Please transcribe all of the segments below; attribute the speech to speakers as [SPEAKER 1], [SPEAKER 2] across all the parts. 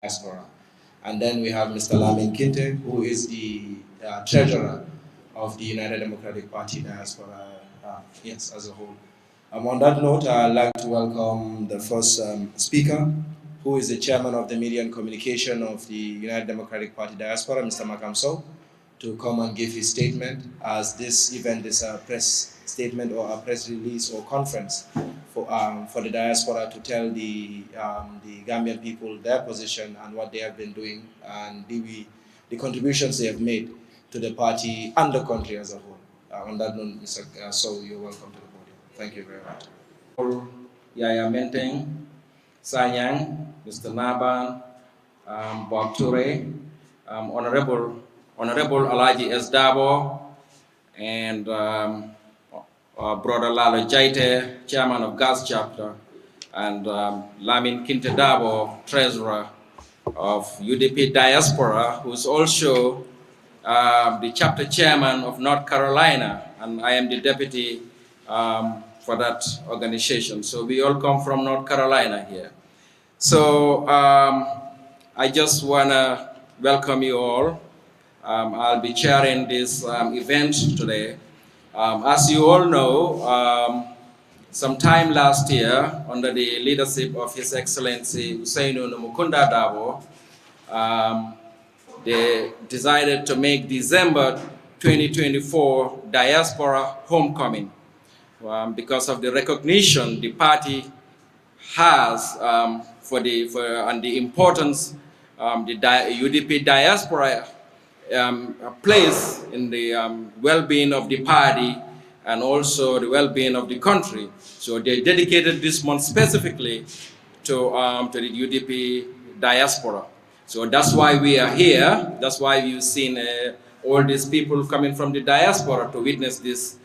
[SPEAKER 1] Diaspora. And then we have Mr. Lamin Kinte, who is the treasurer of the United Democratic Party Diaspora, as a whole. On that note, I'd like to welcome the first speaker, who is the chairman of the Media and Communication of the United Democratic Party Diaspora, Mr. Makam Sow, to come and give his statement, as this event is a press statement or a press release or conference for the diaspora to tell the Gambian people their position and what they have been doing and the contributions they have made to the party and the country as a whole. On that note, Mr. Sow, you're welcome to the podium. Thank you very much.
[SPEAKER 2] Yaya Menteng, Sanyang, Mr. Naban, Bob Ture, Honorable Alaji S. Dabo, and Brother Lalo Jaite, Chairman of GAS Chapter, and Lamin Kinte Dabo, Treasurer of UDP Diaspora, who's also the Chapter Chairman of North Carolina, and I am the Deputy for that organization. So we all come from North Carolina here. So I just want to welcome you all. I'll be chairing this event today. As you all know, sometime last year, under the leadership of His Excellency Usainu Numukunda Dabo, they decided to make December 2024 Diaspora Homecoming because of the recognition the party has for the importance the UDP Diaspora place in the well-being of the party and also the well-being of the country. So they dedicated this month specifically to the UDP Diaspora. So that's why we are here. That's why you've seen all these people coming from the diaspora to witness this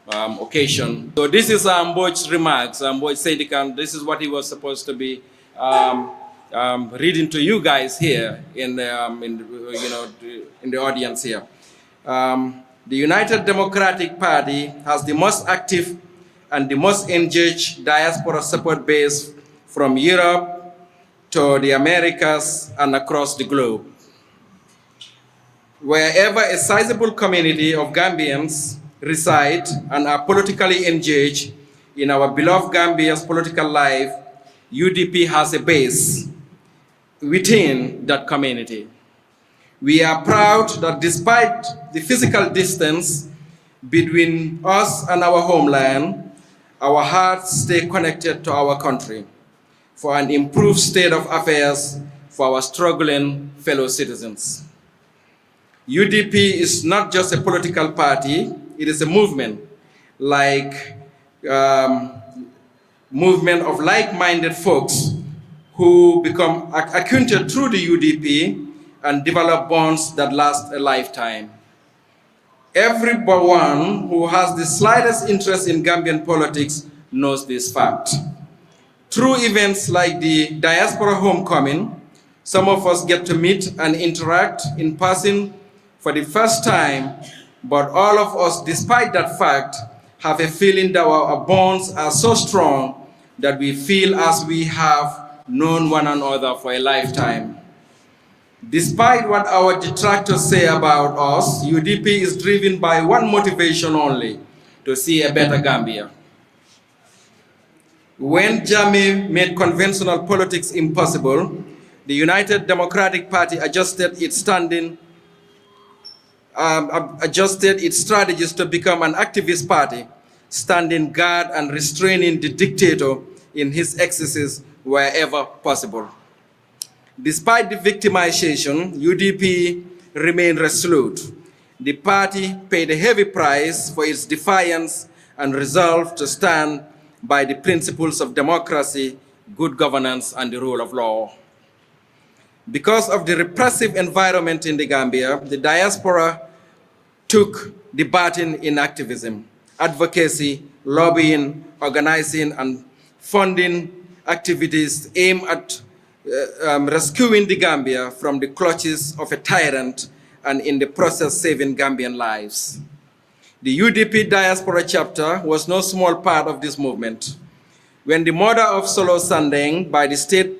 [SPEAKER 2] occasion. So this is Mboj's remarks. Mboj Sedikan, this is what he was supposed to be reading to you guys here in the audience here. The United Democratic Party has the most active and the most engaged diaspora support base from Europe to the Americas and across the globe. Wherever a sizable community of Gambians reside and are politically engaged in our beloved Gambia's political life, UDP has a base within that community. We are proud that despite the physical distance between us and our homeland, our hearts stay connected to our country for an improved state of affairs for our struggling fellow citizens. UDP is not just a political party, it is a movement, movement of like-minded folks who become acquainted through the UDP and develop bonds that last a lifetime. Everyone who has the slightest interest in Gambian politics knows this fact. Through events like the Diaspora Homecoming, some of us get to meet and interact in person for the first time, but all of us, despite that fact, have a feeling that our bonds are so strong that we feel as we have known one another for a lifetime. Despite what our detractors say about us, UDP is driven by one motivation only: to see a better Gambia. When Jammeh made conventional politics impossible, the United Democratic Party adjusted its strategies to become an activist party, standing guard and restraining the dictator in his excesses wherever possible. Despite the victimization, UDP remained resolute. The party paid a heavy price for its defiance and resolve to stand by the principles of democracy, good governance, and the rule of law. Because of the repressive environment in the Gambia, the diaspora took the baton in activism, advocacy, lobbying, organizing, and funding activities aimed at rescuing the Gambia from the clutches of a tyrant and in the process saving Gambian lives. The UDP Diaspora chapter was no small part of this movement. When the murder of Solo Sandeng by the state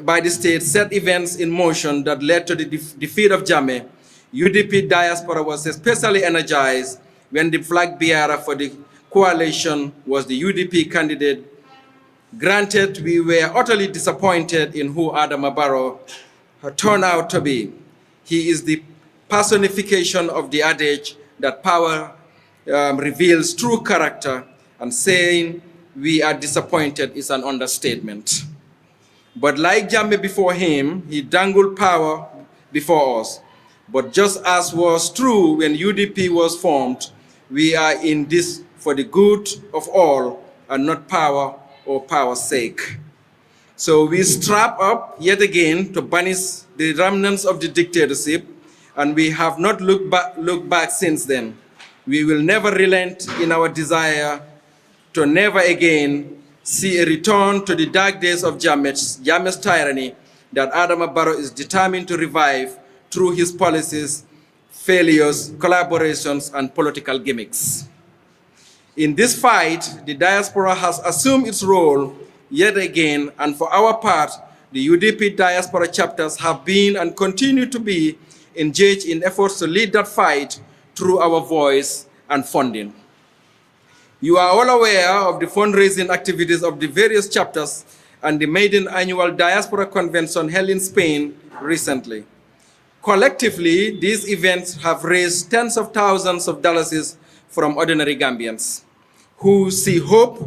[SPEAKER 2] by the state set events in motion that led to the defeat of Jammeh, UDP Diaspora was especially energized when the flag bearer for the coalition was the UDP candidate. Granted, we were utterly disappointed in who Adama Barrow turned out to be. He is the personification of the adage that power reveals true character, and saying we are disappointed is an understatement. But like Jammeh before him, he dangled power before us. But just as was true when UDP was formed, we are in this for the good of all and not power or power's sake. So we strap up yet again to banish the remnants of the dictatorship, and we have not looked back since then. We will never relent in our desire to never again see a return to the dark days of Jammeh's tyranny that Adama Barrow is determined to revive through his policies, failures, collaborations, and political gimmicks. In this fight, the diaspora has assumed its role yet again, and for our part, the UDP diaspora chapters have been and continue to be engaged in efforts to lead that fight through our voice and funding. You are all aware of the fundraising activities of the various chapters and the maiden annual Diaspora Convention held in Spain recently. Collectively, these events have raised tens of thousands of dollars from ordinary Gambians who see hope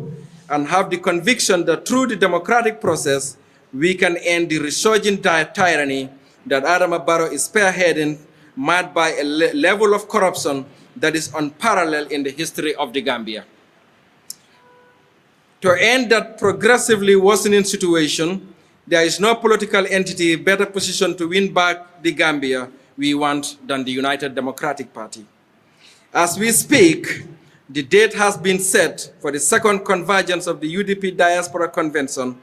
[SPEAKER 2] and have the conviction that through the democratic process, we can end the resurgent tyranny that Adama Barrow is spearheading, marked by a level of corruption that is unparalleled in the history of the Gambia. To end that progressively worsening situation, there is no political entity better positioned to win back the Gambia we want than the United Democratic Party. As we speak, the date has been set for the second convergence of the UDP Diaspora Convention,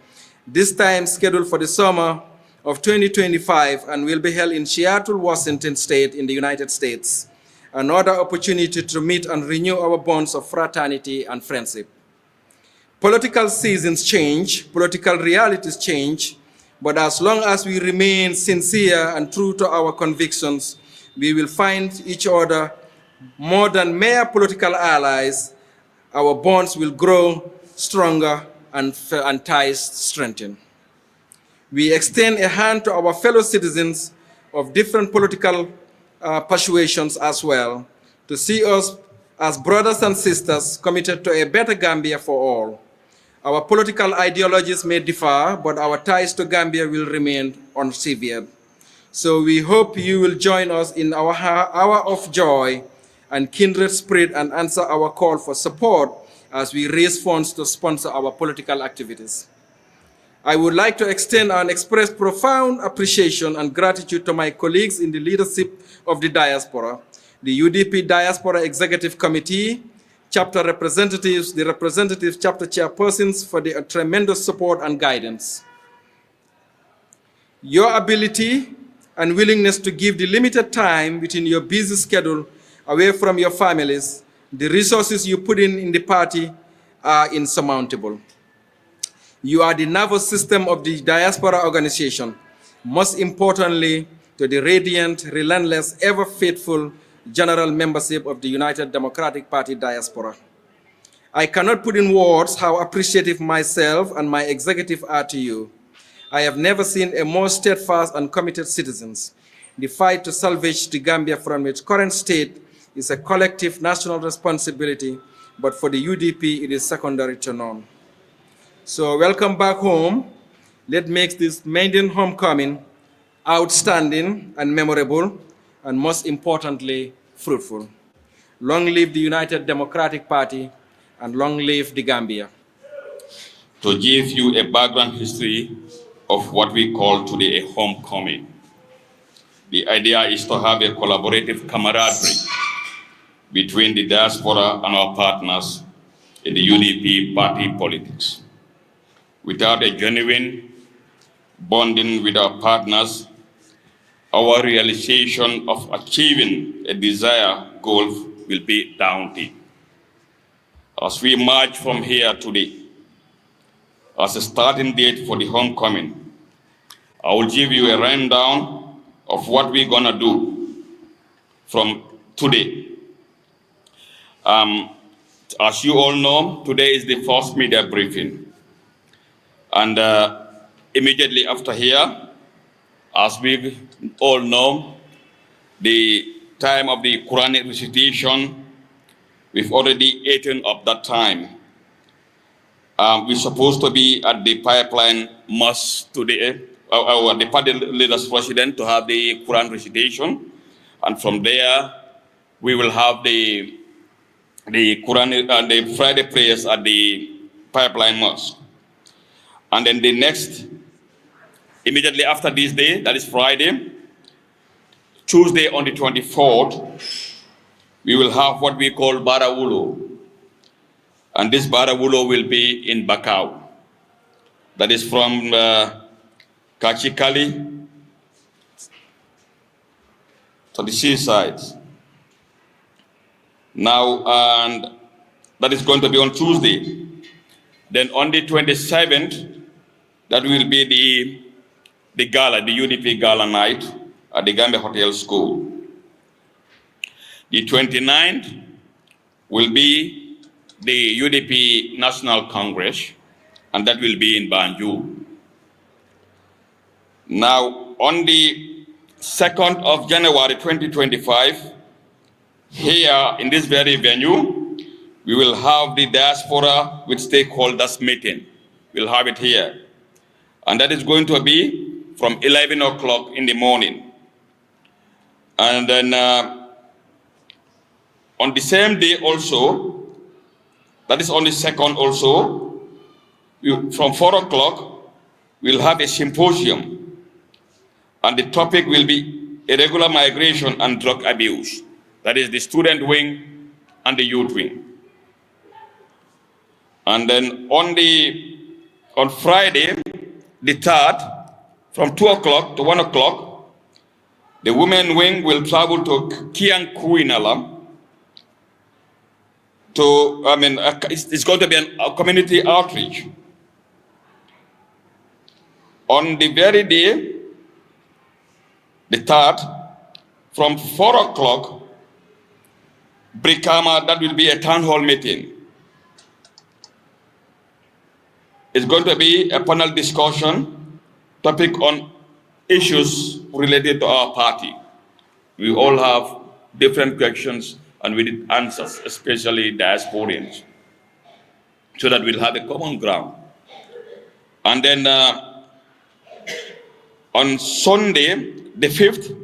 [SPEAKER 2] this time scheduled for the summer of 2025 and will be held in Seattle, Washington State in the United States, another opportunity to meet and renew our bonds of fraternity and friendship. Political seasons change, political realities change, but as long as we remain sincere and true to our convictions, we will find each other more than mere political allies. Our bonds will grow stronger and ties strengthen. We extend a hand to our fellow citizens of different political persuasions as well, to see us as brothers and sisters committed to a better Gambia for all. Our political ideologies may differ, but our ties to Gambia will remain unsevered. So we hope you will join us in our hour of joy and kindred spirit and answer our call for support as we raise funds to sponsor our political activities. I would like to extend and express profound appreciation and gratitude to my colleagues in the leadership of the diaspora, the UDP Diaspora Executive Committee, chapter representatives, the representative chapter chairpersons for the tremendous support and guidance. Your ability and willingness to give the limited time within your busy schedule away from your families, the resources you put in the party are insurmountable. You are the nervous system of the diaspora organization, most importantly to the radiant, relentless, ever faithful general membership of the United Democratic Party diaspora. I cannot put in words how appreciative myself and my executive are to you. I have never seen a more steadfast and committed citizens. The fight to salvage the Gambia from its current state is a collective national responsibility, but for the UDP, it is secondary to none. So welcome back home. Let's make this maiden homecoming outstanding and memorable, and most importantly, fruitful. Long live the United Democratic Party, and long live the Gambia.
[SPEAKER 3] To give you a background history of what we call today a homecoming. The idea is to have a collaborative camaraderie between the diaspora and our partners in the UDP party politics. Without a genuine bonding with our partners, our realization of achieving a desired goal will be daunting. As we march from here today, as a starting date for the homecoming, I will give you a rundown of what we're gonna do from today. As you all know, today is the first media briefing. And immediately after here, as we all know, the time of the Quranic recitation, we've already eaten up that time. We're supposed to be at the pipeline mosque today, the party leaders president to have the Quran recitation. And from there, we will have the Quran and the Friday prayers at the pipeline mosque. And then the next, immediately after this day, that is Friday, Tuesday on the 24th, we will have what we call Barrow'S. And this Barrow'S will be in Bakau. That is from Kachikali to the seaside. Now, and that is going to be on Tuesday. Then on the 27th, that will be the gala, the UDP gala night at the Gambia Hotel School. The 29th will be the UDP National Congress, and that will be in Banjul. Now, on the 2nd of January 2025, here in this very venue, we will have the diaspora with stakeholders meeting. We'll have it here. And that is going to be from 11 o'clock in the morning. And then on the same day also, that is on the 2nd also, from 4 o'clock, we'll have a symposium. And the topic will be irregular migration and drug abuse. That is the student wing and the youth wing. And then on Friday, the 3rd, from 2 o'clock to 1 o'clock, the women wing will travel to Kiangkuinala. It's going to be a community outreach. On the very day, the 3rd, from 4 o'clock, Brikama, that will be a town hall meeting. It's going to be a panel discussion, topic on issues related to our party. We all have different questions and we need answers, especially diasporians, so that we'll have a common ground. And then on Sunday, the 5th,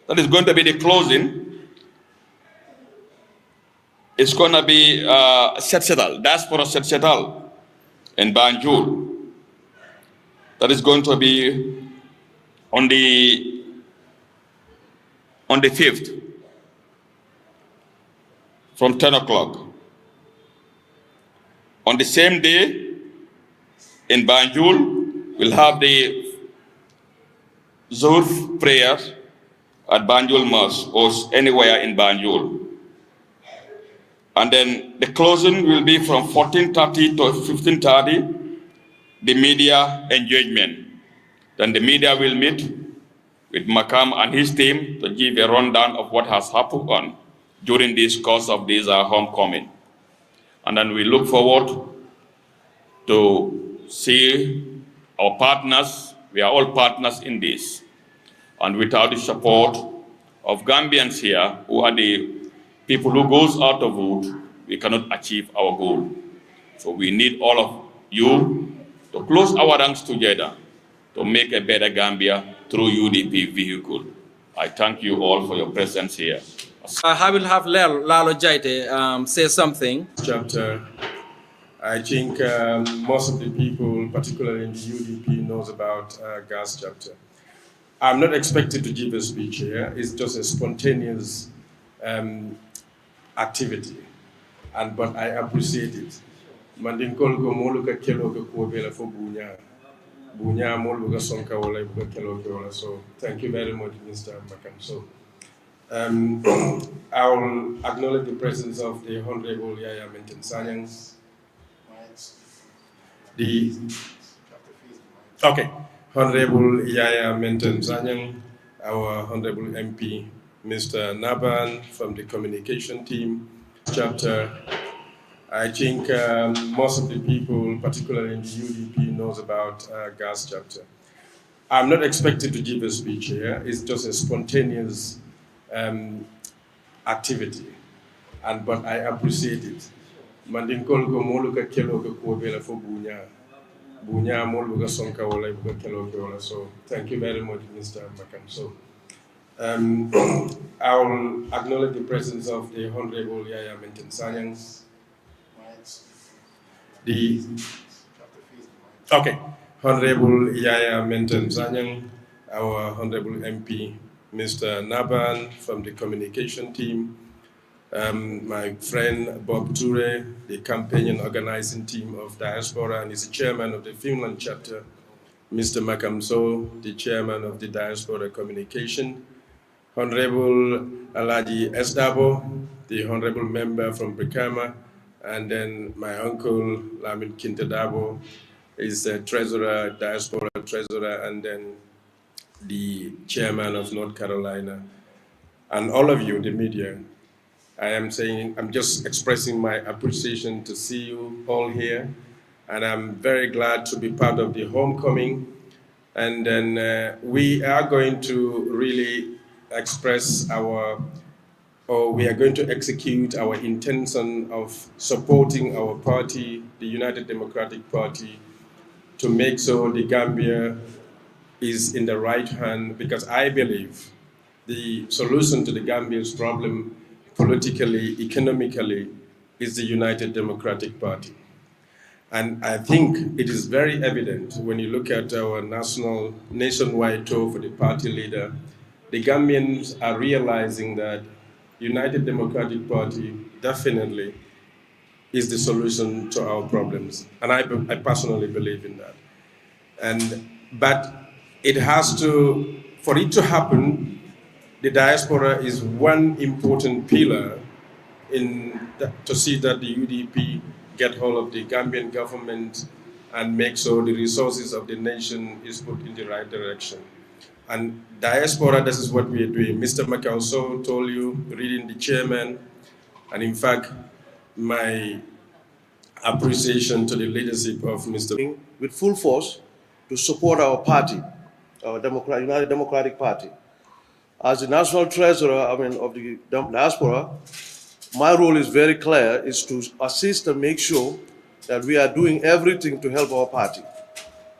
[SPEAKER 3] that is going to be the closing. It's going to be Setsetal, Diaspora Setsetal in Banjul. That is going to be on the 5th from 10 o'clock. On the same day in Banjul, we'll have the Zuhr prayer at Banjul Mosque or anywhere in Banjul. And then the closing will be from 14:30 to 15:30, the media engagement. Then the media will meet with Makam and his team to give a rundown of what has happened during this course of this homecoming. And then we look forward to see our partners. We are all partners in this. And without the support of Gambians here, who are the people who goes out to vote, we cannot achieve our goal. So we need all of you to close our ranks together to make a better Gambia through UDP vehicle. I thank you all for your presence here.
[SPEAKER 2] I will have Lalo Jaite say something.
[SPEAKER 4] Chapter, I think most of the people, particularly in the UDP, knows about gas chapter. I'm not expected to give a speech here. It's just a spontaneous activity, but I appreciate it. Mandinkol go moluka kelo go kuobela for bunya moluka sonka wala buka kelo wala. So thank you very much, Mr. Makam. So I will acknowledge the presence of the Honorable Yaya Menten Sanyang. Honorable Yaya Menten Zanyang, our Honorable MP, Mr. Naban from the communication team, chapter. I think most of the people, particularly in the UDP, knows about gas chapter. I'm not expected to give a speech here. It's just a spontaneous activity, but I appreciate it. Mandinkol ko molu ka kelo ka ko bela fo bunya molu ka sonka wala ka kelo ka wala. So thank you very much, Mr. Makam. So I will acknowledge the presence of the Honorable Yaya Menten Sanyang. Honorable Yaya Menten Zanyang, our Honorable MP, Mr. Naban from the communication team, my friend Bob Ture, the campaign and organizing team of Diaspora, and is the chairman of the Finland chapter, Mr. Makamso, the chairman of the Diaspora communication, Honorable Alaji Esdabo, the honorable member from Brikama, and then my uncle Lamin Kintadabo is the treasurer, Diaspora treasurer, and then the chairman of North Carolina. And all of you, the media, I'm just expressing my appreciation to see you all here. And I'm very glad to be part of the homecoming. And then we are going to really express we are going to execute our intention of supporting our party, the United Democratic Party, to make sure the Gambia is in the right hand, because I believe the solution to the Gambia's problem politically, economically, is the United Democratic Party. And I think it is very evident when you look at our nationwide tour for the party leader, the Gambians are realizing that United Democratic Party definitely is the solution to our problems. And I personally believe in that. But it has to, for it to happen, the diaspora is one important pillar to see that the UDP get hold of the Gambian government and make sure the resources of the nation is put in the right direction. And diaspora, this is what we are doing. Mr. Makauso told you, reading the chairman, and in fact, my appreciation to the leadership of Mr.
[SPEAKER 5] With full force to support our party, our United Democratic Party. As the national treasurer, of the diaspora, my role is very clear, is to assist and make sure that we are doing everything to help our party.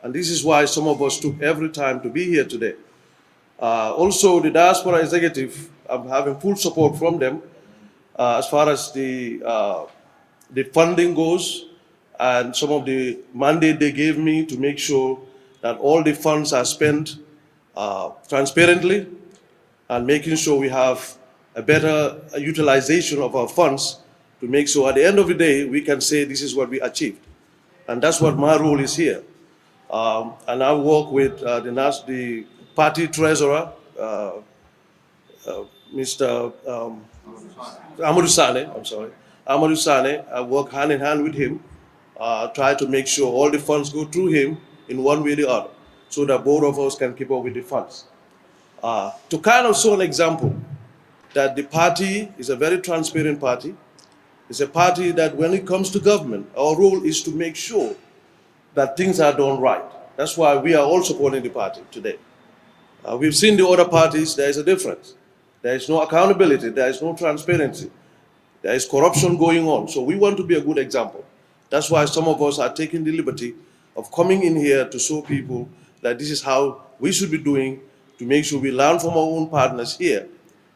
[SPEAKER 5] And this is why some of us took every time to be here today. Also, the diaspora executive, I'm having full support from them as far as the funding goes, and some of the mandate they gave me to make sure that all the funds are spent transparently, and making sure we have a better utilization of our funds to make sure at the end of the day we can say this is what we achieved. And that's what my role is here. And I work with the party treasurer, Mr. Amadou Sane, Amadou Sane. I work hand in hand with him, try to make sure all the funds go through him in one way or the other, so that both of us can keep up with the funds. To kind of show an example that the party is a very transparent party. It's a party that when it comes to government, our role is to make sure that things are done right. That's why we are all supporting the party today. We've seen the other parties, there is a difference. There is no accountability, there is no transparency. There is corruption going on. So we want to be a good example. That's why some of us are taking the liberty of coming in here to show people that this is how we should be doing, to make sure we learn from our own partners here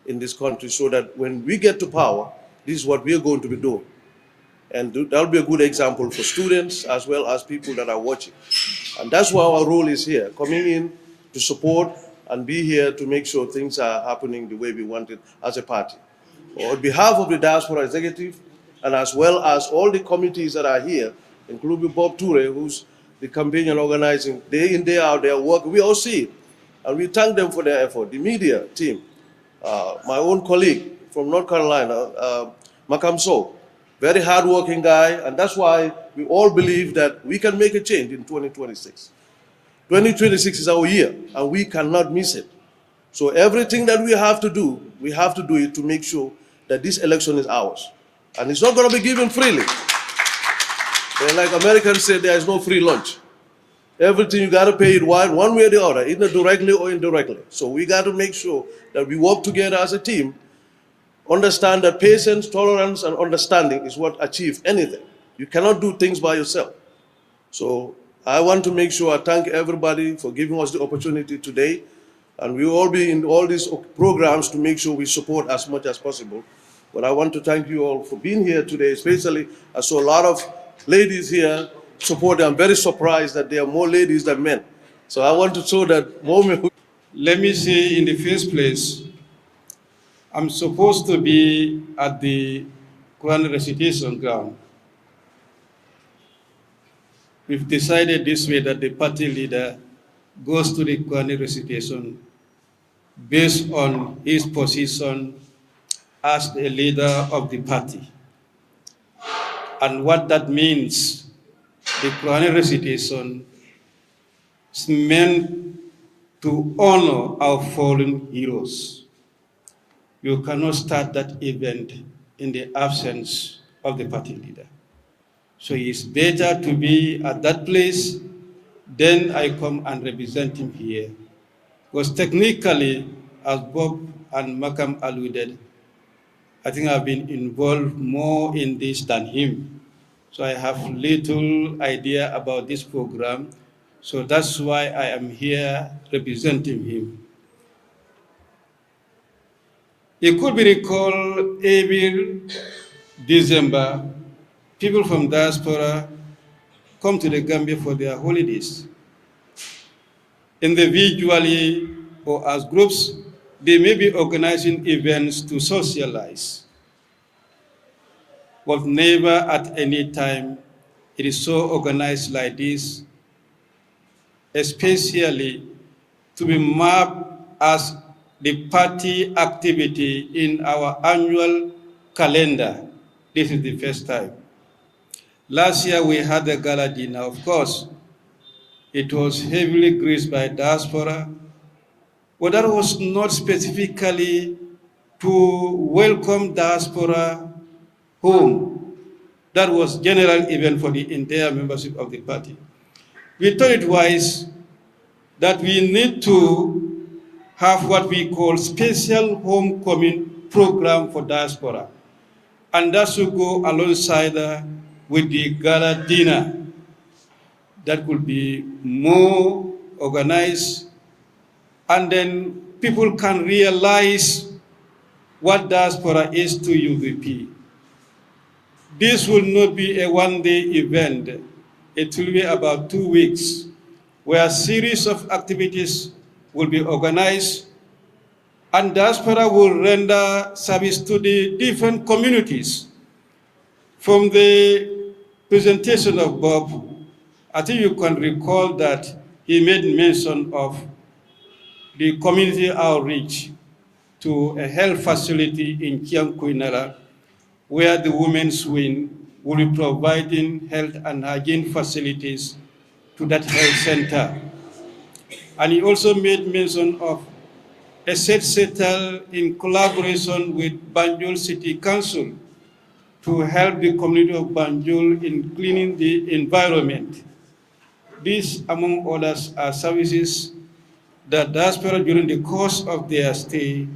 [SPEAKER 5] in this country, so that when we get to power, this is what we are going to be doing. And that'll be a good example for students as well as people that are watching. And that's why our role is here, coming in to support and be here to make sure things are happening the way we want it as a party. On behalf of the Diaspora Executive, and as well as all the committees that are here, including Bob Ture, who's the campaign and organizing, day in, day out, their work, we all see it. And we thank them for their effort. The media team, my own colleague from North Carolina, Makamso, very hardworking guy, and that's why we all believe that we can make a change in 2026. 2026 is our year, and we cannot miss it. So everything that we have to do it to make sure that this election is ours. And it's not going to be given freely. And like Americans say, there is no free lunch. Everything you got to pay it one way or the other, either directly or indirectly. So we got to make sure that we work together as a team, understand that patience, tolerance, and understanding is what achieves anything. You cannot do things by yourself. So I want to make sure I thank everybody for giving us the opportunity today. And we will all be in all these programs to make sure we support as much as possible. But I want to thank you all for being here today, especially I saw a lot of ladies here support. I'm very surprised that there are more ladies than men. So I want to show that more men.
[SPEAKER 6] Let me say in the first place, I'm supposed to be at the Quran recitation ground. We've decided this way that the party leader goes to the Quran recitation based on his position as the leader of the party. And what that means, the Quran recitation is meant to honor our fallen heroes. You cannot start that event in the absence of the party leader. So it's better to be at that place, then I come and represent him here. Because technically, as Bob and Malcolm alluded, I think I've been involved more in this than him. So I have little idea about this program. So that's why I am here representing him. It could be recalled every December, people from diaspora come to the Gambia for their holidays. Individually or as groups, they may be organizing events to socialize. But never at any time it is so organized like this, especially to be mapped as the party activity in our annual calendar. This is the first time. Last year we had the gala dinner. Of course, it was heavily graced by diaspora, but that was not specifically to welcome diaspora home. That was general event for the entire membership of the party. We thought it wise that we need to have what we call special homecoming program for diaspora. And that should go alongside with the gala dinner. That could be more organized, and then people can realize what diaspora is to UDP. This will not be a one-day event. It will be about 2 weeks, where a series of activities will be organized, and diaspora will render service to the different communities. From the presentation of Bob, I think you can recall that he made mention of the community outreach to a health facility in Kiankuinara, where the Women's Wing will be providing health and hygiene facilities to that health center. And he also made mention of a set settle in collaboration with Banjul City Council to help the community of Banjul in cleaning the environment. These, among others, are services that diaspora during the course of their stay,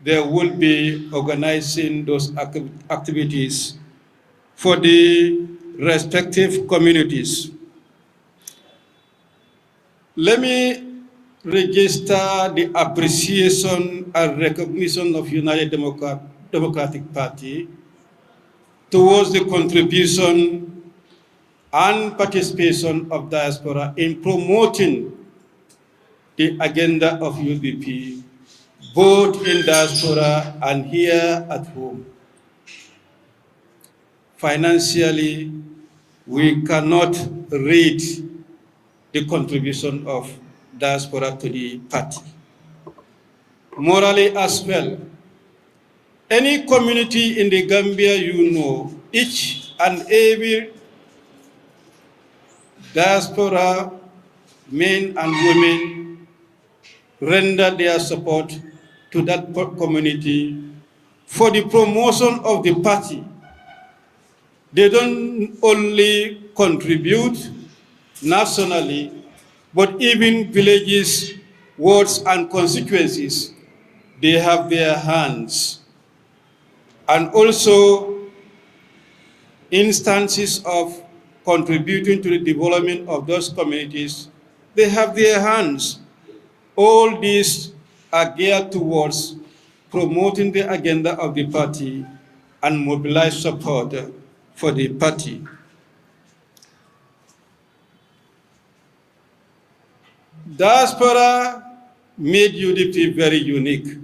[SPEAKER 6] they will be organizing those activities for the respective communities. Let me register the appreciation and recognition of United Democratic Party towards the contribution and participation of diaspora in promoting the agenda of UDP, both in diaspora and here at home. Financially, we cannot rate the contribution of diaspora to the party. Morally as well, any community in the Gambia you know, each and every diaspora men and women render their support to that community for the promotion of the party. They don't only contribute nationally, but even villages, wards, and constituencies, they have their hands. And also instances of contributing to the development of those communities, they have their hands. All these are geared towards promoting the agenda of the party and mobilize support for the party. Diaspora made UDP very unique.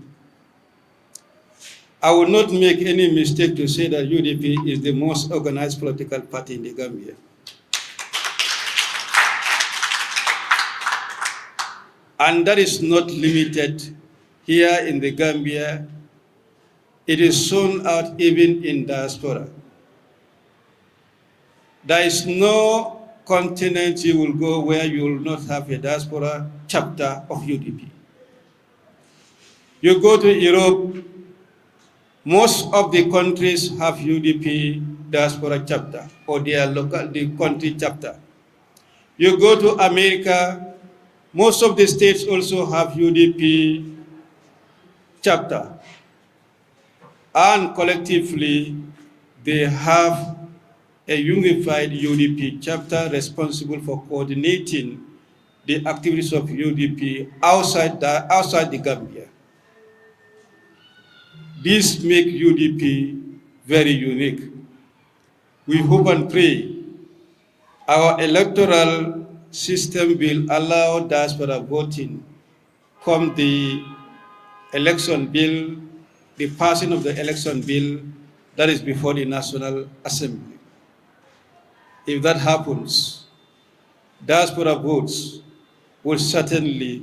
[SPEAKER 6] I will not make any mistake to say that UDP is the most organized political party in the Gambia. And that is not limited here in the Gambia. It is shown out even in diaspora. There is no continent you will go where you will not have a diaspora chapter of UDP. You go to Europe, most of the countries have UDP diaspora chapter or their local, the country chapter. You go to America, most of the states also have UDP chapter. And collectively, they have a unified UDP chapter responsible for coordinating the activities of UDP outside the Gambia. This makes UDP very unique. We hope and pray our electoral system will allow diaspora voting come the election bill, the passing of the election bill that is before the National Assembly. If that happens, diaspora votes will certainly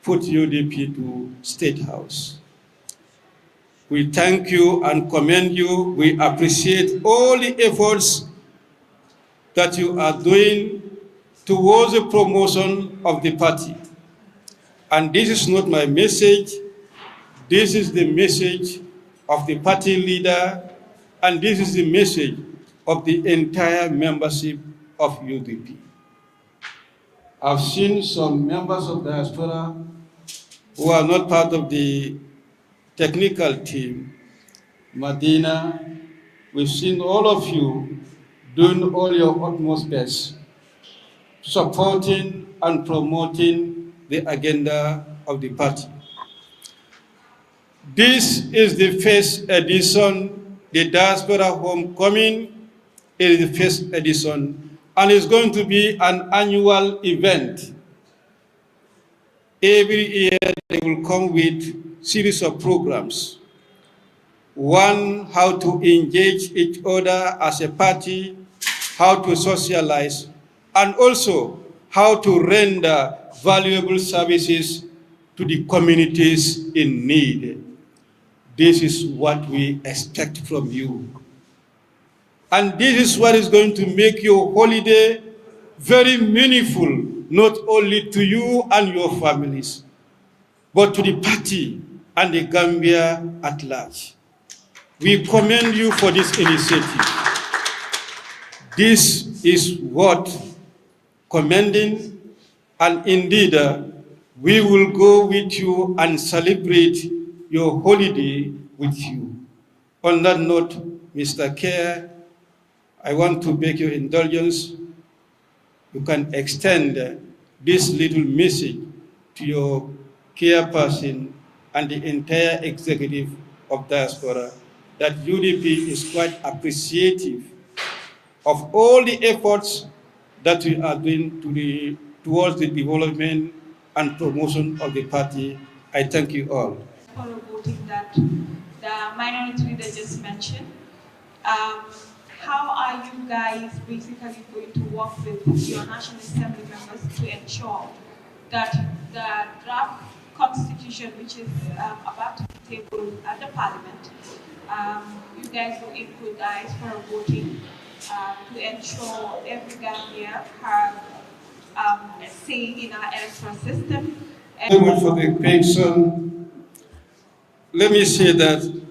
[SPEAKER 6] put UDP to State House. We thank you and commend you. We appreciate all the efforts that you are doing towards the promotion of the party. And this is not my message. This is the message of the party leader, and this is the message of the entire membership of UDP. I've seen some members of the diaspora who are not part of the technical team. Medina, we've seen all of you doing all your utmost best, supporting and promoting the agenda of the party. This is the first edition, the Diaspora Homecoming. It is the first edition, and it's going to be an annual event. Every year they will come with series of programs. One, how to engage each other as a party, how to socialize, and also how to render valuable services to the communities in need. This is what we expect from you. And this is what is going to make your holiday very meaningful, not only to you and your families, but to the party and the Gambia at large. We commend you for this initiative. This is what commending, and indeed, we will go with you and celebrate your holiday with you. On that note, Mr. Kerr, I want to beg your indulgence. You can extend this little message to your chairperson and the entire executive of Diaspora that UDP is quite appreciative of all the efforts that we are doing towards the development and promotion of the party. I thank you all.
[SPEAKER 7] For voting that the minority leader just mentioned, how are you guys basically going to work with your National Assembly members to ensure that the draft constitution, which is about to be tabled at the parliament, you guys will include guys for voting to ensure every Gambian have say in our electoral system.
[SPEAKER 6] Very much for the question. Let me say that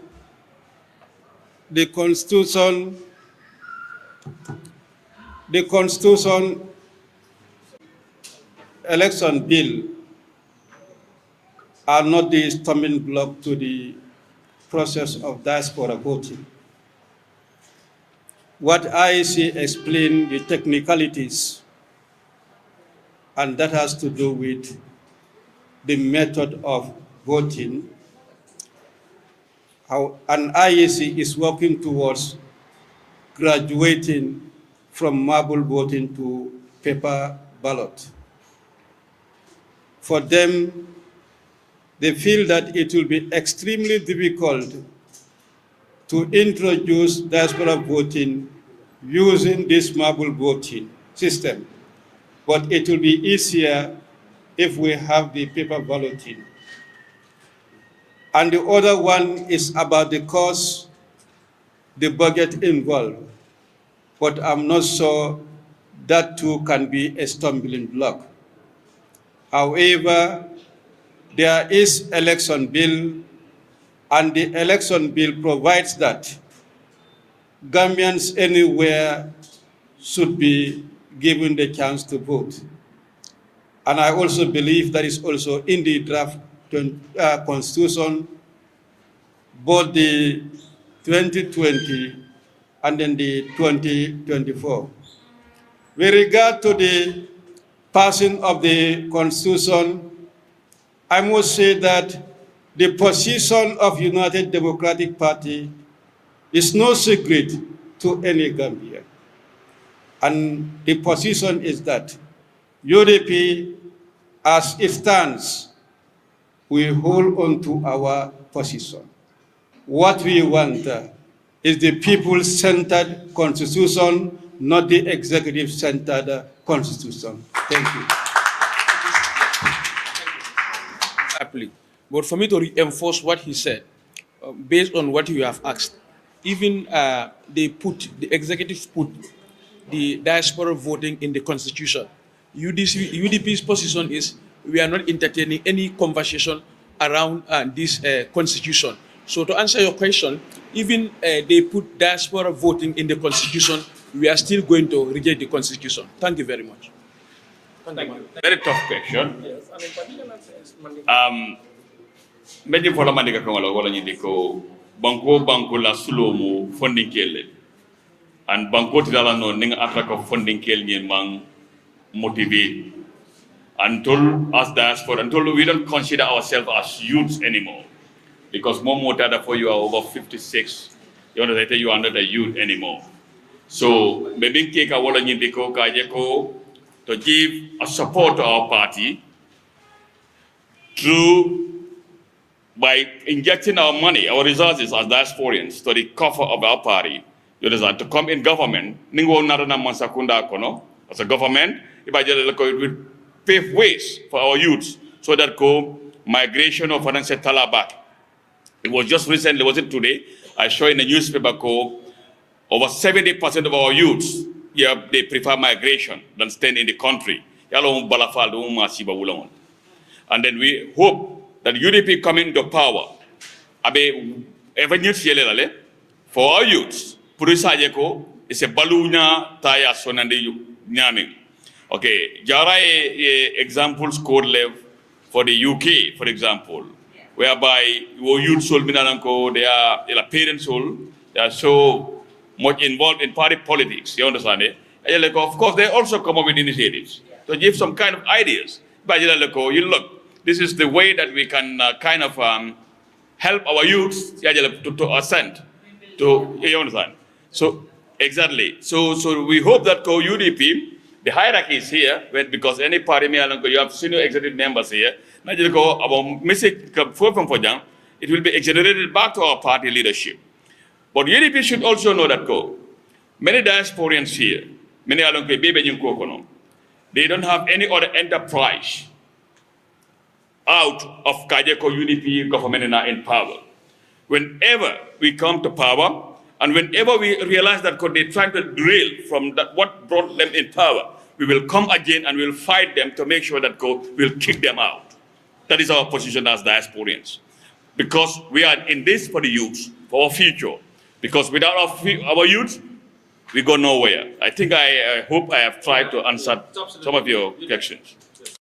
[SPEAKER 6] the Constitution election bill are not the stumbling block to the process of diaspora voting. What I see explain the technicalities, and that has to do with the method of voting. How an IEC is working towards graduating from marble voting to paper ballot. For them, they feel that it will be extremely difficult to introduce diaspora voting using this marble voting system, but it will be easier if we have the paper balloting. And the other one is about the cost, the budget involved, but I'm not sure that too can be a stumbling block. However, there is election bill, and the election bill provides that Gambians anywhere should be given the chance to vote. And I also believe that is also in the draft constitution, both the 2020 and then the 2024. With regard to the passing of the constitution, I must say that the position of United Democratic Party is no secret to any Gambian. And the position is that UDP, as it stands, we hold on to our position. What we want is the people-centered constitution, not the executive-centered constitution. Thank you.
[SPEAKER 8] But for me to reinforce what he said, based on what you have asked, even the executive put the diaspora voting in the constitution. UDP's position is we are not entertaining any conversation around this constitution. So to answer your question, even they put diaspora voting in the constitution, we are still going to reject the constitution. Thank you very much.
[SPEAKER 3] Thank you. Very tough question. Meji fola mandika kongolo wala nyindiko banko la sulomu funding kele and banko tidala no ninga atraka funding kele ni mang motivate until as diaspora until we don't consider ourselves as youths anymore because more motada for you are over 56 you know that you are not a youth anymore so maybe keka wala nyindiko kajeko to give a support to our party through by injecting our money, our resources as diasporians to the cover of our party, you know, to come in government, as a government, if I just look it will pave ways for our youths so that migration of financial back. It was just recently, was it today? I saw in the newspaper over 70% of our youths, they prefer migration than staying in the country. And then we hope that UDP coming to power, for our youths, Purisajeko is a balunya taya sonandi nyaming. Okay, Jara examples code level for the UK, for example, whereby your youth soul minananko, their parents soul, they are so much involved in party politics. You understand it? Of course, they also come up with initiatives to give some kind of ideas. But you look. This is the way that we can help our youths to ascend. You understand? So, exactly. So we hope that UDP, the hierarchy is here, because any party, you have senior executive members here, it will be generated back to our party leadership. But UDP should also know that many diasporians here, they don't have any other enterprise out of Kajeko UDP government in power. Whenever we come to power, and whenever we realize that they're trying to derail from what brought them in power, we will come again and we'll fight them to make sure that we'll kick them out. That is our position as diasporians. Because we are in this for the youth, for our future. Because without our youth, we go nowhere. I think I hope I have tried to answer some of your questions.